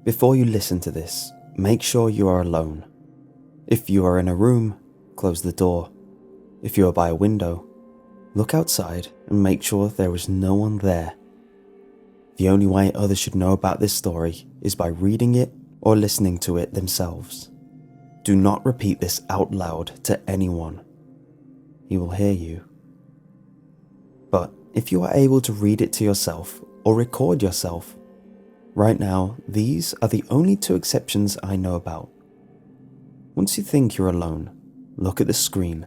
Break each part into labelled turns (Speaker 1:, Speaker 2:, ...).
Speaker 1: Before you listen to this, make sure you are alone. If you are in a room, close the door. If you are by a window, look outside and make sure there is no one there. The only way others should know about this story is by reading it or listening to it themselves. Do not repeat this out loud to anyone. He will hear you. But if you are able to read it to yourself or record yourself, right now these are the only two exceptions I know about. Once you think you're alone, look at the screen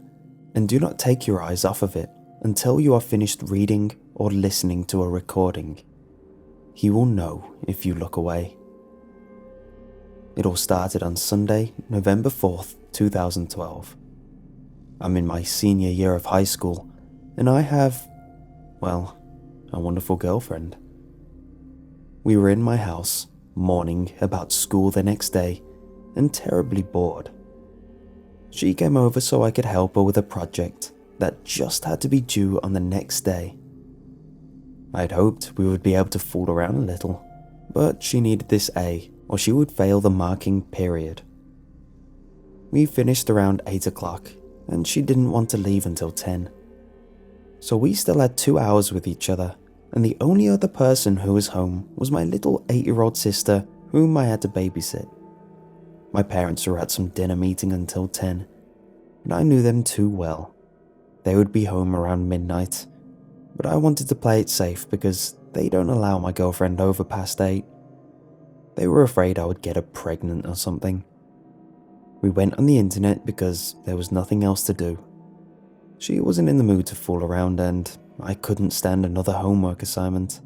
Speaker 1: and do not take your eyes off of it until you are finished reading or listening to a recording. He will know if you look away. It all started on Sunday, November 4th, 2012. I'm in my senior year of high school, and I have, well, a wonderful girlfriend. We were in my house, mourning about school the next day, and terribly bored. She came over so I could help her with a project that just had to be due on the next day. I'd hoped we would be able to fool around a little, but she needed this A or she would fail the marking period. We finished around 8 o'clock and she didn't want to leave until 10. So we still had 2 hours with each other, and the only other person who was home was my little 8-year-old sister whom I had to babysit. My parents were at some dinner meeting until 10, and I knew them too well. They would be home around midnight, but I wanted to play it safe because they don't allow my girlfriend over past 8. They were afraid I would get her pregnant or something. We went on the internet because there was nothing else to do. She wasn't in the mood to fool around and I couldn't stand another homework assignment.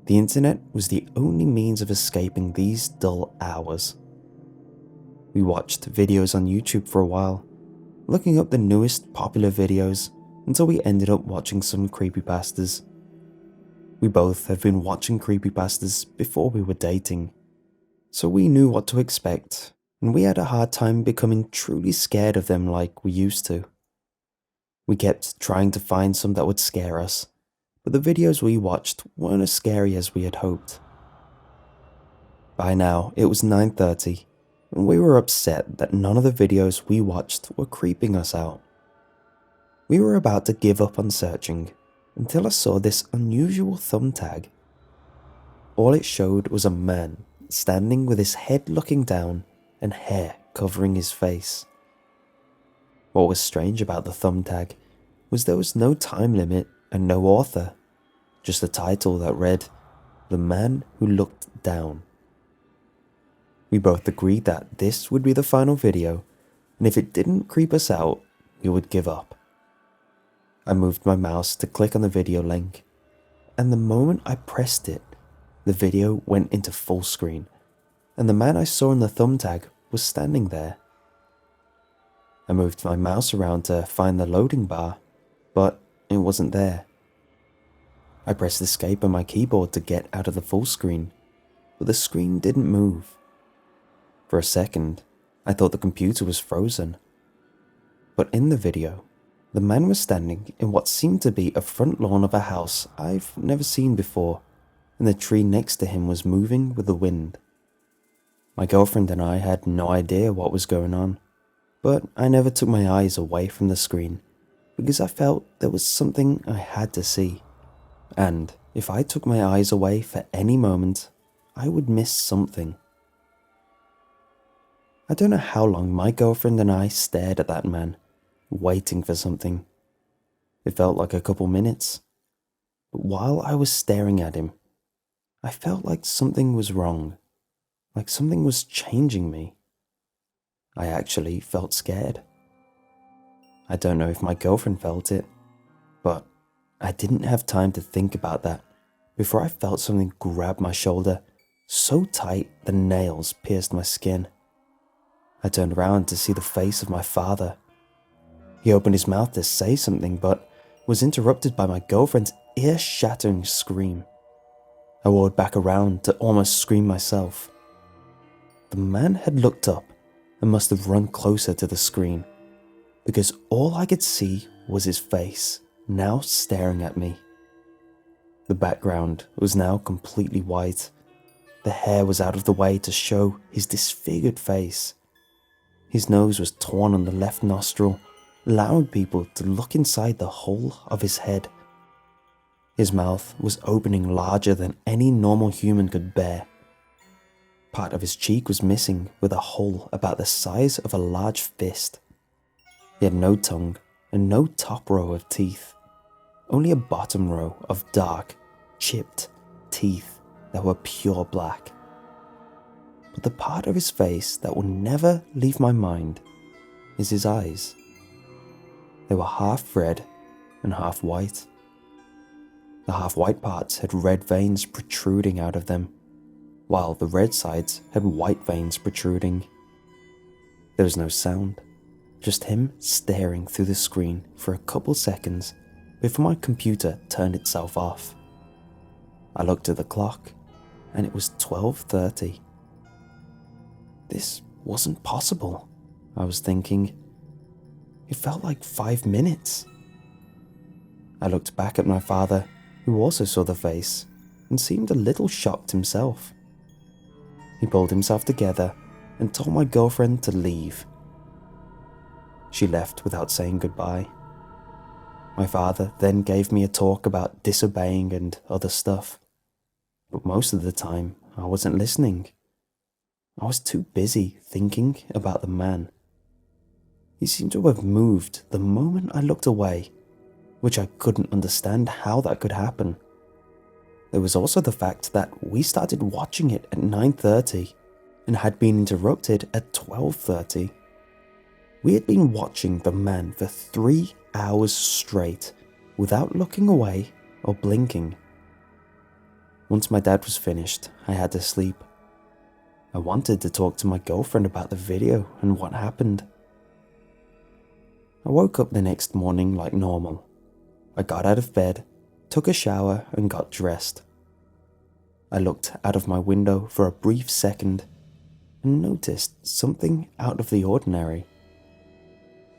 Speaker 1: The internet was the only means of escaping these dull hours. We watched videos on YouTube for a while, looking up the newest popular videos until we ended up watching some creepypastas. We both had been watching creepypastas before we were dating, so we knew what to expect, and we had a hard time becoming truly scared of them like we used to. We kept trying to find some that would scare us, but the videos we watched weren't as scary as we had hoped. By now, it was 9:30, and we were upset that none of the videos we watched were creeping us out. We were about to give up on searching until I saw this unusual thumbtag. All it showed was a man standing with his head looking down and hair covering his face. What was strange about the thumbtag was there was no time limit and no author, just a title that read, "The Man Who Looked Down." We both agreed that this would be the final video, and if it didn't creep us out, we would give up. I moved my mouse to click on the video link, and the moment I pressed it, the video went into full screen, and the man I saw in the thumbtag was standing there. I moved my mouse around to find the loading bar, but it wasn't there. I pressed escape on my keyboard to get out of the full screen, but the screen didn't move. For a second, I thought the computer was frozen. But in the video, the man was standing in what seemed to be a front lawn of a house I've never seen before, and the tree next to him was moving with the wind. My girlfriend and I had no idea what was going on, but I never took my eyes away from the screen because I felt there was something I had to see. And if I took my eyes away for any moment, I would miss something. I don't know how long my girlfriend and I stared at that man, waiting for something. It felt like a couple minutes. But while I was staring at him, I felt like something was wrong, like something was changing me. I actually felt scared. I don't know if my girlfriend felt it, but I didn't have time to think about that before I felt something grab my shoulder so tight the nails pierced my skin. I turned around to see the face of my father. He opened his mouth to say something, but was interrupted by my girlfriend's ear-shattering scream. I whirled back around to almost scream myself. The man had looked up and must have run closer to the screen, because all I could see was his face, now staring at me. The background was now completely white, The hair was out of the way to show his disfigured face. His nose was torn on the left nostril, allowing people to look inside the whole of his head. His mouth was opening larger than any normal human could bear. Part of his cheek was missing, with a hole about the size of a large fist. He had no tongue and no top row of teeth, only a bottom row of dark, chipped teeth that were pure black. But the part of his face that will never leave my mind is his eyes. They were half red and half white. The half white parts had red veins protruding out of them, while the red sides had white veins protruding. There was no sound, just him staring through the screen for a couple seconds before my computer turned itself off. I looked at the clock, and it was 12:30. This wasn't possible, I was thinking. It felt like 5 minutes. I looked back at my father, who also saw the face, and seemed a little shocked himself. He pulled himself together and told my girlfriend to leave. She left without saying goodbye. My father then gave me a talk about disobeying and other stuff, but most of the time I wasn't listening. I was too busy thinking about the man. He seemed to have moved the moment I looked away, which I couldn't understand how that could happen. There was also the fact that we started watching it at 9:30 and had been interrupted at 12:30. We had been watching the man for 3 hours straight without looking away or blinking. Once my dad was finished, I had to sleep. I wanted to talk to my girlfriend about the video and what happened. I woke up the next morning like normal. I got out of bed, took a shower, and got dressed. I looked out of my window for a brief second and noticed something out of the ordinary.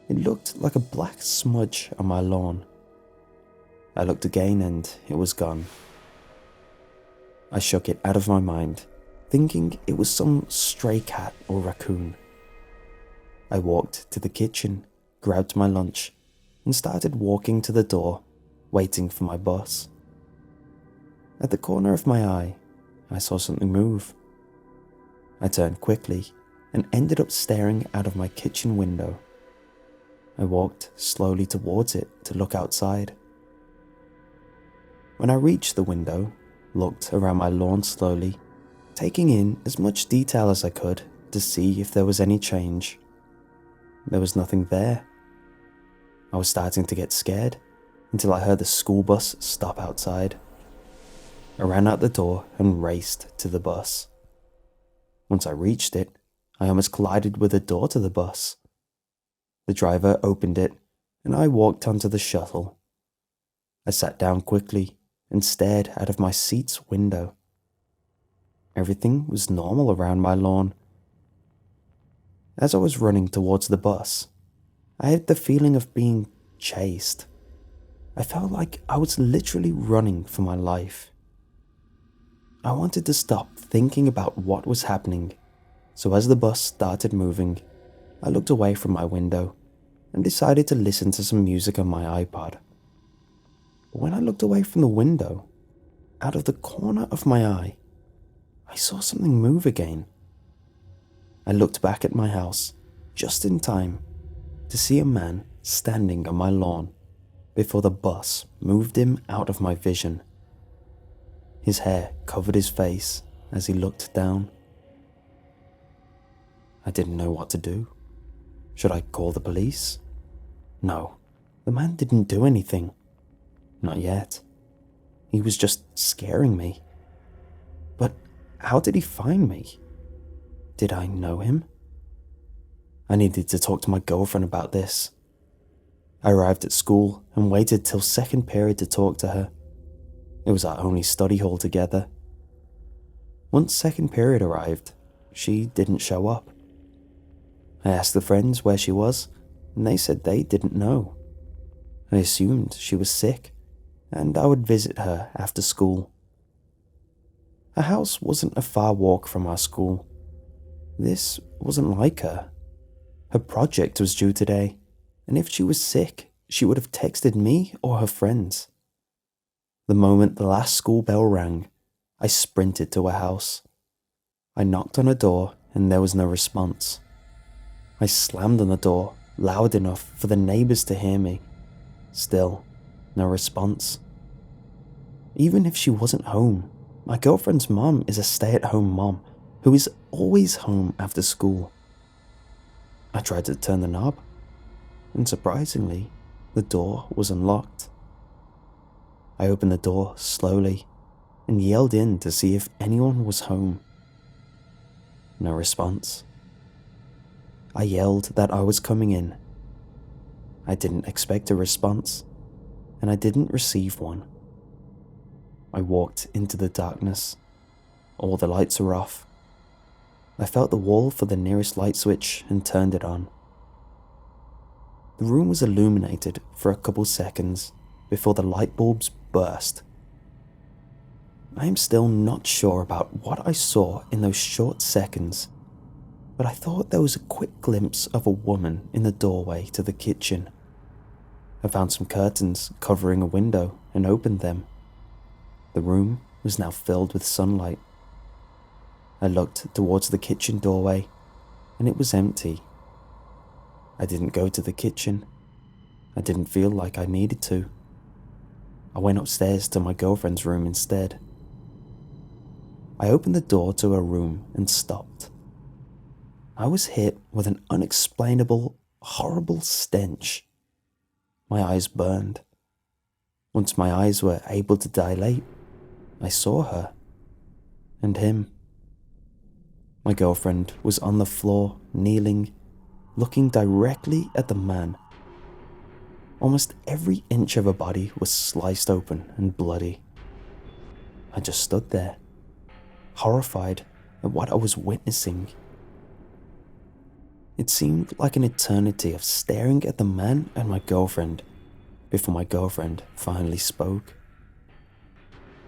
Speaker 1: It looked like a black smudge on my lawn. I looked again and it was gone. I shook it out of my mind, thinking it was some stray cat or raccoon. I walked to the kitchen, grabbed my lunch, and started walking to the door, waiting for my bus. At the corner of my eye, I saw something move. I turned quickly and ended up staring out of my kitchen window. I walked slowly towards it to look outside. When I reached the window, looked around my lawn slowly, taking in as much detail as I could to see if there was any change. There was nothing there. I was starting to get scared until I heard the school bus stop outside. I ran out the door and raced to the bus. Once I reached it, I almost collided with the door to the bus. The driver opened it, and I walked onto the shuttle. I sat down quickly and stared out of my seat's window. Everything was normal around my lawn. As I was running towards the bus, I had the feeling of being chased. I felt like I was literally running for my life. I wanted to stop thinking about what was happening, so as the bus started moving, I looked away from my window and decided to listen to some music on my iPod. But when I looked away from the window, out of the corner of my eye, I saw something move again. I looked back at my house just in time to see a man standing on my lawn before the bus moved him out of my vision. His hair covered his face as he looked down. I didn't know what to do. Should I call the police? No, the man didn't do anything. Not yet. He was just scaring me. But how did he find me? Did I know him? I needed to talk to my girlfriend about this. I arrived at school and waited till second period to talk to her. It was our only study hall together. Once second period arrived, she didn't show up. I asked the friends where she was, and they said they didn't know. I assumed she was sick, and I would visit her after school. Her house wasn't a far walk from our school. This wasn't like her. Her project was due today, and if she was sick, she would have texted me or her friends. The moment the last school bell rang, I sprinted to her house. I knocked on her door and there was no response. I slammed on the door loud enough for the neighbors to hear me. Still, no response. Even if she wasn't home, my girlfriend's mom is a stay-at-home mom who is always home after school. I tried to turn the knob, and surprisingly, the door was unlocked. I opened the door slowly and yelled in to see if anyone was home. No response. I yelled that I was coming in. I didn't expect a response, and I didn't receive one. I walked into the darkness. All the lights were off. I felt the wall for the nearest light switch and turned it on. The room was illuminated for a couple seconds before the light bulbs burst. I am still not sure about what I saw in those short seconds, but I thought there was a quick glimpse of a woman in the doorway to the kitchen. I found some curtains covering a window and opened them. The room was now filled with sunlight. I looked towards the kitchen doorway, and it was empty. I didn't go to the kitchen. I didn't feel like I needed to. I went upstairs to my girlfriend's room instead. I opened the door to her room and stopped. I was hit with an unexplainable, horrible stench. My eyes burned. Once my eyes were able to dilate, I saw her and him. My girlfriend was on the floor, kneeling, looking directly at the man. Almost every inch of her body was sliced open and bloody. I just stood there, horrified at what I was witnessing. It seemed like an eternity of staring at the man and my girlfriend before my girlfriend finally spoke.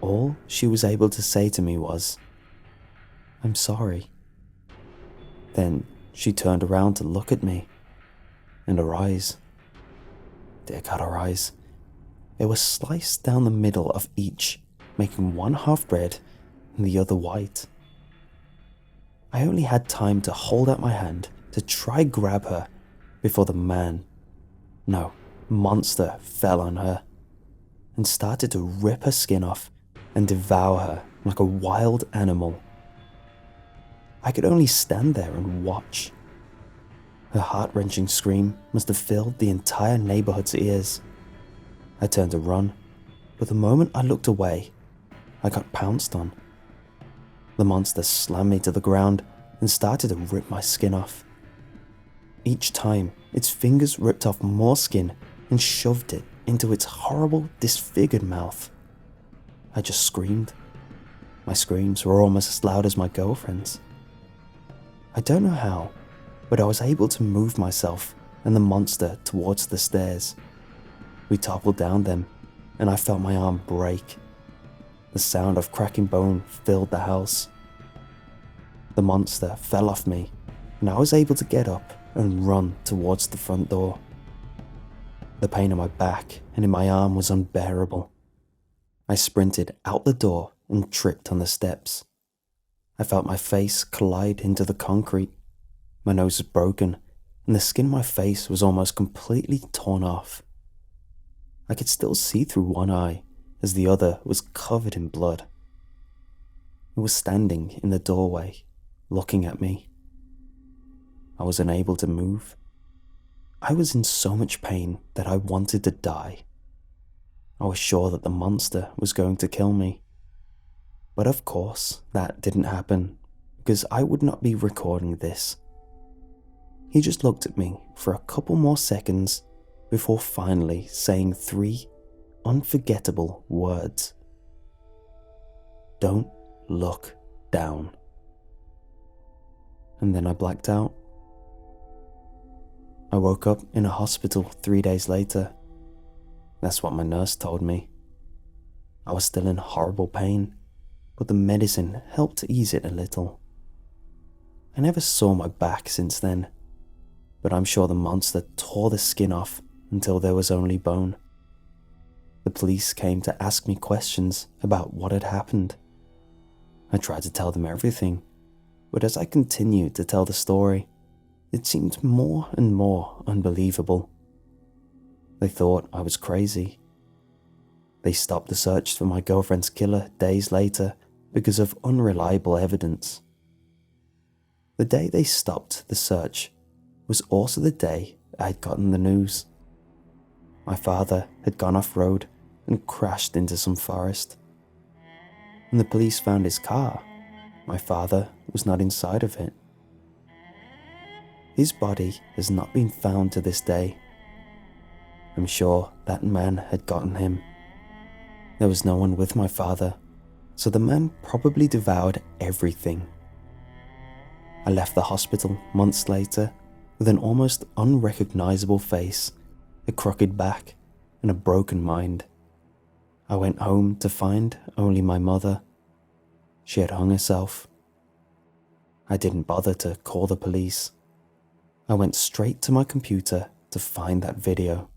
Speaker 1: All she was able to say to me was, "I'm sorry." Then she turned around to look at me, and her eyes, dear God, her eyes, they were sliced down the middle of each, making one half red and the other white. I only had time to hold out my hand to try grab her before the monster fell on her and started to rip her skin off and devour her like a wild animal. I could only stand there and watch. Her heart-wrenching scream must have filled the entire neighborhood's ears. I turned to run, but the moment I looked away, I got pounced on. The monster slammed me to the ground and started to rip my skin off. Each time, its fingers ripped off more skin and shoved it into its horrible, disfigured mouth. I just screamed. My screams were almost as loud as my girlfriend's. I don't know how, but I was able to move myself and the monster towards the stairs. We toppled down them, and I felt my arm break. The sound of cracking bone filled the house. The monster fell off me, and I was able to get up and run towards the front door. The pain on my back and in my arm was unbearable. I sprinted out the door and tripped on the steps. I felt my face collide into the concrete. My nose was broken, and the skin on my face was almost completely torn off. I could still see through one eye, as the other was covered in blood. It was standing in the doorway, looking at me. I was unable to move. I was in so much pain that I wanted to die. I was sure that the monster was going to kill me. But of course, that didn't happen, because I would not be recording this. He just looked at me for a couple more seconds before finally saying 3 unforgettable words. "Don't look down." And then I blacked out. I woke up in a hospital 3 days later. That's what my nurse told me. I was still in horrible pain, but the medicine helped to ease it a little. I never saw my back since then, but I'm sure the monster tore the skin off until there was only bone. The police came to ask me questions about what had happened. I tried to tell them everything, but as I continued to tell the story, it seemed more and more unbelievable. They thought I was crazy. They stopped the search for my girlfriend's killer days later because of unreliable evidence. The day they stopped the search was also the day I had gotten the news. My father had gone off-road and crashed into some forest. When the police found his car, my father was not inside of it. His body has not been found to this day. I'm sure that man had gotten him. There was no one with my father, so the man probably devoured everything. I left the hospital months later with an almost unrecognizable face, a crooked back, and a broken mind. I went home to find only my mother. She had hung herself. I didn't bother to call the police. I went straight to my computer to find that video.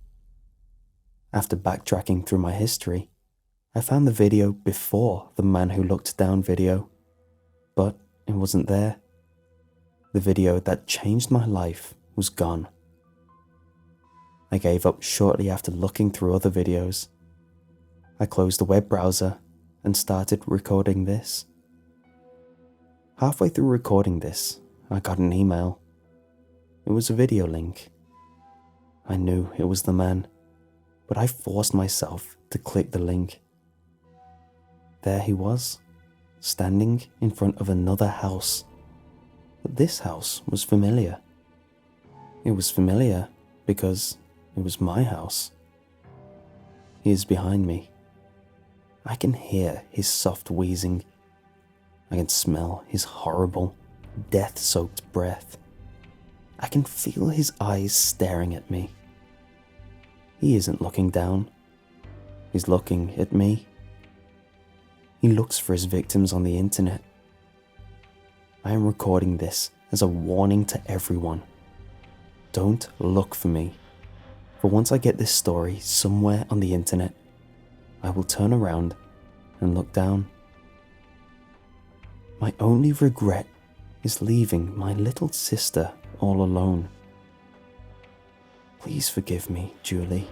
Speaker 1: After backtracking through my history, I found the video before the man who looked down video, but it wasn't there. The video that changed my life was gone. I gave up shortly after looking through other videos. I closed the web browser and started recording this. Halfway through recording this, I got an email. It was a video link. I knew it was the man, but I forced myself to click the link. There he was, standing in front of another house. But this house was familiar. It was familiar because it was my house. He is behind me. I can hear his soft wheezing. I can smell his horrible, death-soaked breath. I can feel his eyes staring at me. He isn't looking down. He's looking at me. He looks for his victims on the internet. I am recording this as a warning to everyone. Don't look for me, for once I get this story somewhere on the internet, I will turn around and look down. My only regret is leaving my little sister all alone. Please forgive me, Julie.